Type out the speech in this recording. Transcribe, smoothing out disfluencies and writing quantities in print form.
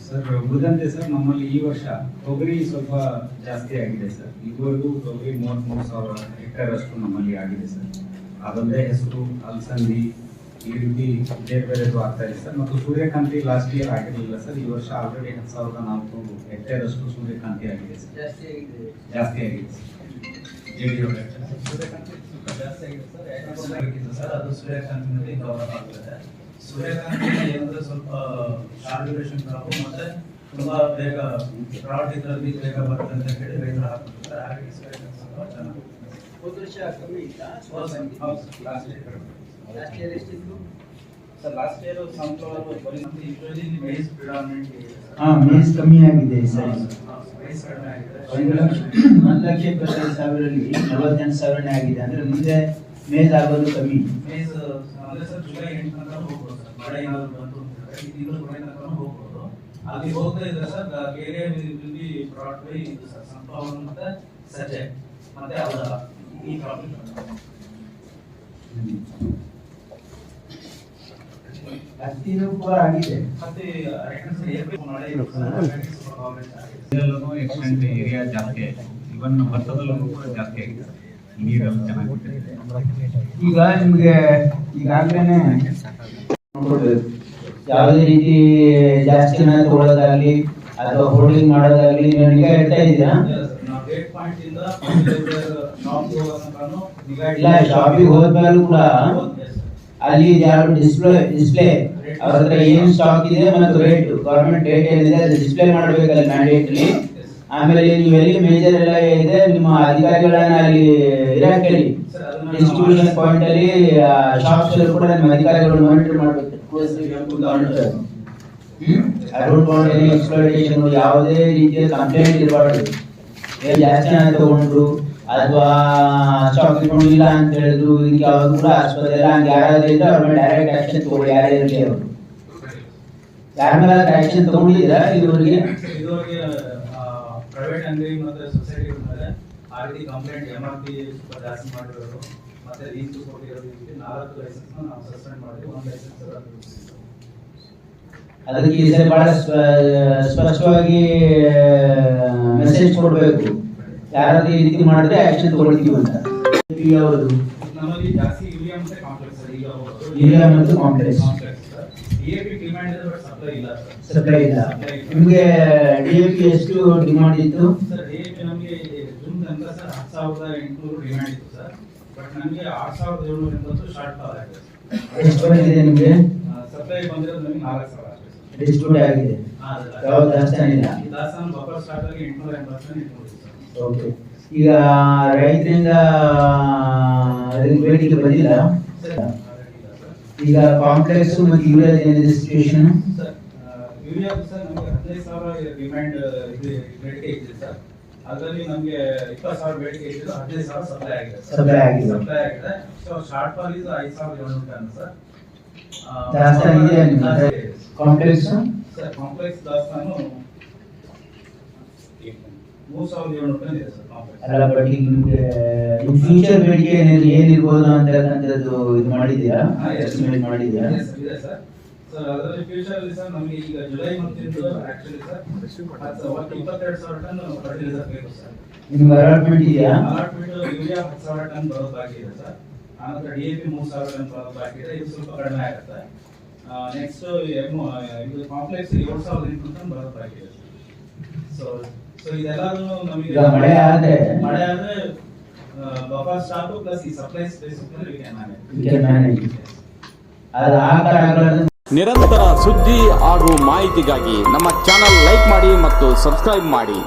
Sir ಉಳಿದಂತೆ sir ನಮ್ಮಲ್ಲಿ ಈ ವರ್ಷ ತೊಗರಿ ಸ್ವಲ್ಪ ಜಾಸ್ತಿ ಆಗಿದೆ ಸರ್. ಇದುವರೆಗೂ ತೊಗರಿ 33,000 ಹೆಕ್ಟೇರ್ ಅಷ್ಟು ನಮ್ಮಲ್ಲಿ ಆಗಿದೆ ಸರ್. ಅದಲ್ಲದೆ ಹೆಸರು, ಅಲಸಂದಿ ಈ ರೀತಿ ಬೇರೆ ಬೇರೆದು ಆಗ್ತಾ ಇದೆ ಸರ್. ಮತ್ತು ಸೂರ್ಯಕಾಂತಿ ಲಾಸ್ಟ್ ಇಯರ್ ಆಗಿರಲಿಲ್ಲ ಸರ್. ಈ ವರ್ಷ ಆಲ್ರೆಡಿ 10,400 ಹೆಕ್ಟೇರ್ ಅಷ್ಟು ಸೂರ್ಯಕಾಂತಿ ಆಗಿದೆ ಸರ್. ಜಾಸ್ತಿ ಆಗಿದೆ ಸರ್. ಸೂರ್ಯಕಾಂತಿ ಜಾಸ್ತಿ ಆಗಿದೆ ಸರ್. ಅದು ಸೂರ್ಯಕಾಂತಿನಲ್ಲಿ ಕವರ್ ಆಗ್ತದೆ. ಸೂರ್ಯಕಾಂತಿ ಏನಂದ್ರೆ ಸ್ವಲ್ಪ ಶಾರ್ಟ್ ಡ್ಯೂರೇಷನ್ ಕ್ರಾಪ್ ಮತ್ತೆ ತುಂಬಾ ಬೇಗ ಫ್ರಾಡ್ ಇದರಲ್ಲಿ ಬೇಗ ಬರುತ್ತೆ ಅಂತ ಹೇಳಿ ರೈತರು ಹಾಕ್ತಾರೆ. ಹಾಗಾಗಿ ಸೂರ್ಯಕಾಂತಿ ಸ್ವಲ್ಪ ಚೆನ್ನಾಗಿ ಹೋದ ವರ್ಷ ಕಮ್ಮಿ ಇತ್ತಾ? ಲಾಸ್ಟ್ ಇಯರ್ ಎಷ್ಟಿತ್ತು ಸರ್? ಲಾಸ್ಟ್ ಇಯರ್ ಸನ್ಫ್ಲವರ್ ಬರೀ ಯೂಶುವಲಿ ಮೇಸ್ ಪ್ರಿಡಾಮಿನೆಂಟ್ಲಿ ಮೇಸ್ ಕಮ್ಮಿ ಆಗಿದೆ ಸರ್. ಮೇಸ್ ಕಡಿಮೆ ಆಗಿದೆ. 1,75,000ರಲ್ಲಿ 48,000 ಆಗಿದೆ. ಅಂದ್ರೆ ಮುಂದೆ ಮೇಜ್ ಆಗೋದು ಕಮ್ಮಿ. ಮೇಸ್ ಅಂದ್ರೆ ಸರ್ ಜುಲೈ 8 ತನಕ ಹೋಗ್ಬೋದು ಸರ್. ಮಳೆ ಏನಾದ್ರು ಬಂತು ಅಂತಂದ್ರೆ ಈ ತಿಂಗಳು ಮಳೆ ತನಕ ಹೋಗ್ಬೋದು. ಅಲ್ಲಿ ಹೋಗ್ತಾ ಇದ್ರೆ ಸರ್ ಬೇರೆ ಇಲ್ಲಿ ಪ್ರಾಡಕ್ಟ್ ಬೈ ಇದು ಸರ್ ಸನ್ಫ್ಲವರ್ ಮತ್ತೆ ಸಜ್ಜೆ ಮತ್ತೆ ಅವರ ಈ ಪ್ರಾಬ್ಲಮ್ ಹತ್ತಿನೂ ಕೂಡ ಆಗಿದೆ. ಮತ್ತೆ ಮಳೆ ಇದರಲ್ಲೂ ಎಕ್ಸ್ಟೆಂಟ್ ಏರಿಯಾ ಜಾಸ್ತಿ ಆಗಿದೆ. ಇವನ್ ಭತ್ತದಲ್ಲೂ ಕೂಡ ಜಾಸ್ತಿ ಆಗಿದೆ. ನೀರೆಲ್ಲ ಚೆನ್ನಾಗಿದೆ. ಈಗ ನಿಮಗೆ ಈಗಾಗಲೇ ಯಾವುದೇ ರೀತಿ ಜಾಸ್ತಿ ತಗೊಳ್ಳೋದಾಗ್ಲಿ ಅಥವಾ ಹೋಲ್ಡಿಂಗ್ ಮಾಡೋದಾಗ್ಲಿ ನಿಗಾ ಇಡ್ತಾ ಇದ್ದೀರಾ? ಇಲ್ಲ, ಶಾಪಿಗೆ ಹೋದ್ಮೇಲೂ ಕೂಡ ಅಲ್ಲಿ ಯಾರು ಡಿಸ್ಪ್ಲೇ ಅವ್ರ ಹತ್ರ ಏನ್ ಸ್ಟಾಕ್ ಇದೆ ಮತ್ತು ರೇಟ್ ಗವರ್ಮೆಂಟ್ ರೇಟ್ ಏನಿದೆ ಅದು ಡಿಸ್ಪ್ಲೇ ಮಾಡಬೇಕಲ್ಲ ಮ್ಯಾಂಡೇಟ್ಲಿ. ಆಮೇಲೆ ನೀವು ಎಲ್ಲಿ ಮೇಜರ್ ಎಲ್ಲ ಇದೆ ನಿಮ್ಮ ಅಧಿಕಾರಿಗಳನ್ನ ಅಲ್ಲಿ ಇರಕ್ಕೆ ಹೇಳಿ. ಡಿಸ್ಟ್ರಿಬ್ಯೂಷನ್ ಪಾಯಿಂಟ್ ಅಲ್ಲಿ ಶಾಪ್ಸ್ ಕೂಡ ನಿಮ್ಮ ಅಧಿಕಾರಿಗಳು ಮಾನಿಟರ್ ಮಾಡಬೇಕು. ಎಕ್ಸ್ಪ್ಲೋಟೇಷನ್ ಯಾವುದೇ ರೀತಿಯ ಕಂಪ್ಲೇಂಟ್ ಇರಬಾರ್ದು. ಜಾಸ್ತಿ ಹಣ ತಗೊಂಡ್ರು ಅಥವಾ ಸ್ಟಾಕ್ ಇಟ್ಕೊಂಡಿಲ್ಲ ಅಂತ ಹೇಳಿದ್ರು ಇದಕ್ಕೆ ಯಾವಾಗ ಕೂಡ ಆಸ್ಪತ್ರೆ ಎಲ್ಲ ಹಂಗೆ ಯಾರಾದ್ರೂ ಇದ್ರೆ ಅವ್ರ ಮೇಲೆ ಡೈರೆಕ್ಟ್ ಆಕ್ಷನ್ ತಗೊಳ್ಳಿ. ಯಾರೇ ಇರಲಿ ಅವರು ಯಾರ ಮೇಲೆ ಆಕ್ಷನ್ ತಗೊಂಡಿದ್ದೀರಾ ಇದುವರೆಗೆ? ಪ್ರೈವೇಟ್ ಅಂಗಡಿ ಮತ್ತೆ ಸೊಸೈಟಿ ಮೇಲೆ ಆ ರೀತಿ ಕಂಪ್ಲೇಂಟ್ MRP ಸ್ವಲ್ಪ ಜಾಸ್ತಿ ಮಾಡಿರೋರು ಮತ್ತೆ ರೀಚ್ ಕೊಟ್ಟಿರೋದು 4 ಲೈಸೆನ್ಸ್ ನಾವು ಸಸ್ಪೆಂಡ್ ಮಾಡಿ 1 ಲೈಸೆನ್ಸ್ ಅದಕ್ಕೆ ಈ ಸರಿ ಬಹಳ ಸ್ಪಷ್ಟವಾಗಿ ಮೆಸೇಜ್ ಕೊಡಬೇಕು. ಯಾರಾದ್ರೂ ಈ ರೀತಿ ಮಾಡಿದ್ರೆ ಆಕ್ಷನ್ ತಗೊಳ್ತೀವಿ ಅಂತ. ಯಾವುದು ನಮ್ಮಲ್ಲಿ ಜಾಸ್ತಿ ಯೂರಿಯಾ ಮತ್ತೆ ಕಾಂಪ್ಲೆಕ್ಸ್ ಈಗ ಯೂರಿಯಾ ಮತ್ತು ಕಾಂಪ್ಲೆಕ್ಸ್ DAP ಡಿಮಾಂಡ್ ಇದೆ ಬಟ್ ಸಪ್ಲೈ ಇಲ್ಲ ಸರ್. ಸಪ್ಲೈ ಇಲ್ಲ. ನಿಮಗೆ DAP ಎಷ್ಟು ಡಿಮಾಂಡ್ ಇತ್ತು ಸರ್? DAP ನಮಗೆ ಜೂನ್ ತನಕ ಸರ್ 10,800 ಡಿಮಾಂಡ್ ಇತ್ತು ಸರ್. ಬಟ್ ನಮಗೆ 6,780 ಶಾರ್ಟ್ ಫಾಲ್ ಆಗಿದೆ. ಎಷ್ಟು ಬಂದಿದೆ ನಿಮಗೆ? ಸಪ್ಲೈ ಬಂದಿರೋದು ನಮಗೆ 4,000 ಅಷ್ಟೇ. ಡಿಸ್ಟ್ರಿಬ್ಯೂಟ್ ಆಗಿದೆ. ಯಾವ ದಾಸ್ತಾನು ಇಲ್ಲ. ಈ ದಾಸ್ತಾನು ಬಫರ್ ಸ್ಟಾಕ್ ಆಗಿ 880 ಇಟ್ಕೊಂಡಿದ್ದೀವಿ ಸರ್. ಓಕೆ. ಈಗ ರೈತರಿಂದ ಬೇಡಿಕೆ ಬಂದಿಲ್ಲ. ಈಗ ಕಾಂಪ್ಲೆಕ್ಸ್ ಮತ್ತು ಯೂರಿಯಾ ಏನಿದೆ ಸಿಚುವೇಶನ್? ಸರ್ ಯೂರಿಯಾ ಸರ್ ನಮಗೆ 15,000 ಡಿಮ್ಯಾಂಡ್ ಇದೆ, ಬೇಡಿಕೆ ಇದೆ ಸರ್. ಅದರಲ್ಲಿ ನಮಗೆ 20,000 ಬೇಡಿಕೆ ಇದ್ದು 15,000 ಸಪ್ಲೈ ಆಗಿದೆ. ಸಪ್ಲೈ ಆಗಿದೆ. ಸೊ ಶಾರ್ಟ್ ಫಾಲ್ ಇದು 5,700 ಟನ್ ಸರ್. ದಾಸ್ತಾನು ಇದೆ ನಿಮ್ಮದು ಕಾಂಪ್ಲೆಕ್ಸ್? ಸರ್ ಕಾಂಪ್ಲೆಕ್ಸ್ ದಾಸ್ತಾನು 3,700 ಟನ್ ಇದೆ ಸರ್ ಕಾಂಪ್ಲೆಕ್ಸ್. ಅಲ್ಲ, ಬಟ್ ಈಗ ನಿಮಗೆ ಫ್ಯೂಚರ್ ಬೇಡಿಕೆ ಏನಿರ್ಬೋದು ಅಂತಕ್ಕಂಥದ್ದು ಇದು ಮಾಡಿದ್ದೀರಾ? ಎಸ್ಟಿಮೇಟ್ ಮಾಡಿದ್ದೀರಾ? ಇದೆ ಸರ್. ಸರ್ ಅದರಲ್ಲಿ ಫ್ಯೂಚರ್ ಅಲ್ಲಿ ಸರ್ ನಮಗೆ ಈಗ ಜುಲೈ ಮಂತ್ ಇಂದ ಆಕ್ಚುಲಿ ಸರ್ 22,000 ಟನ್ ಫರ್ಟಿಲೈಸರ್ ಬೇಕು ಸರ್. ನಿಮ್ಗೆ ಅಲಾಟ್ಮೆಂಟ್ ಇದೆಯಾ? ಅಲಾಟ್ಮೆಂಟ್ ಯೂರಿಯಾ 10,000 ಟನ್ ಬರೋದು ಬಾಕಿ ಇದೆ ಸರ್. ಆನಂತರ DAP 3,000 ಟನ್ ಬರೋದು ಬಾಕಿ ಇದೆ. ಇದು ಸ್ವಲ್ಪ ಕಡಿಮೆ ಆಗುತ್ತೆ. ನೆಕ್ಸ್ಟ್ ಇದು ಕಾಂಪ್ಲೆಕ್ಸ್ 7,800 ಟನ್ ಬರೋದು ಬಾಕಿ ಇದೆ. ಸೊ ಇದೆಲ್ಲರೂ ನಮಗೆ ಮಳೆ ಆದ್ರೆ ಬಫರ್ ಸ್ಟಾಕ್ ಪ್ಲಸ್ ಈ supplies basically we can manage. ನಿರಂತರ ಸುದ್ದಿ ಹಾಗೂ ಮಾಹಿತಿಗಾಗಿ ನಮ್ಮ ಚಾನೆಲ್ ಲೈಕ್ ಮಾಡಿ ಮತ್ತು ಸಬ್ಸ್ಕ್ರೈಬ್ ಮಾಡಿ.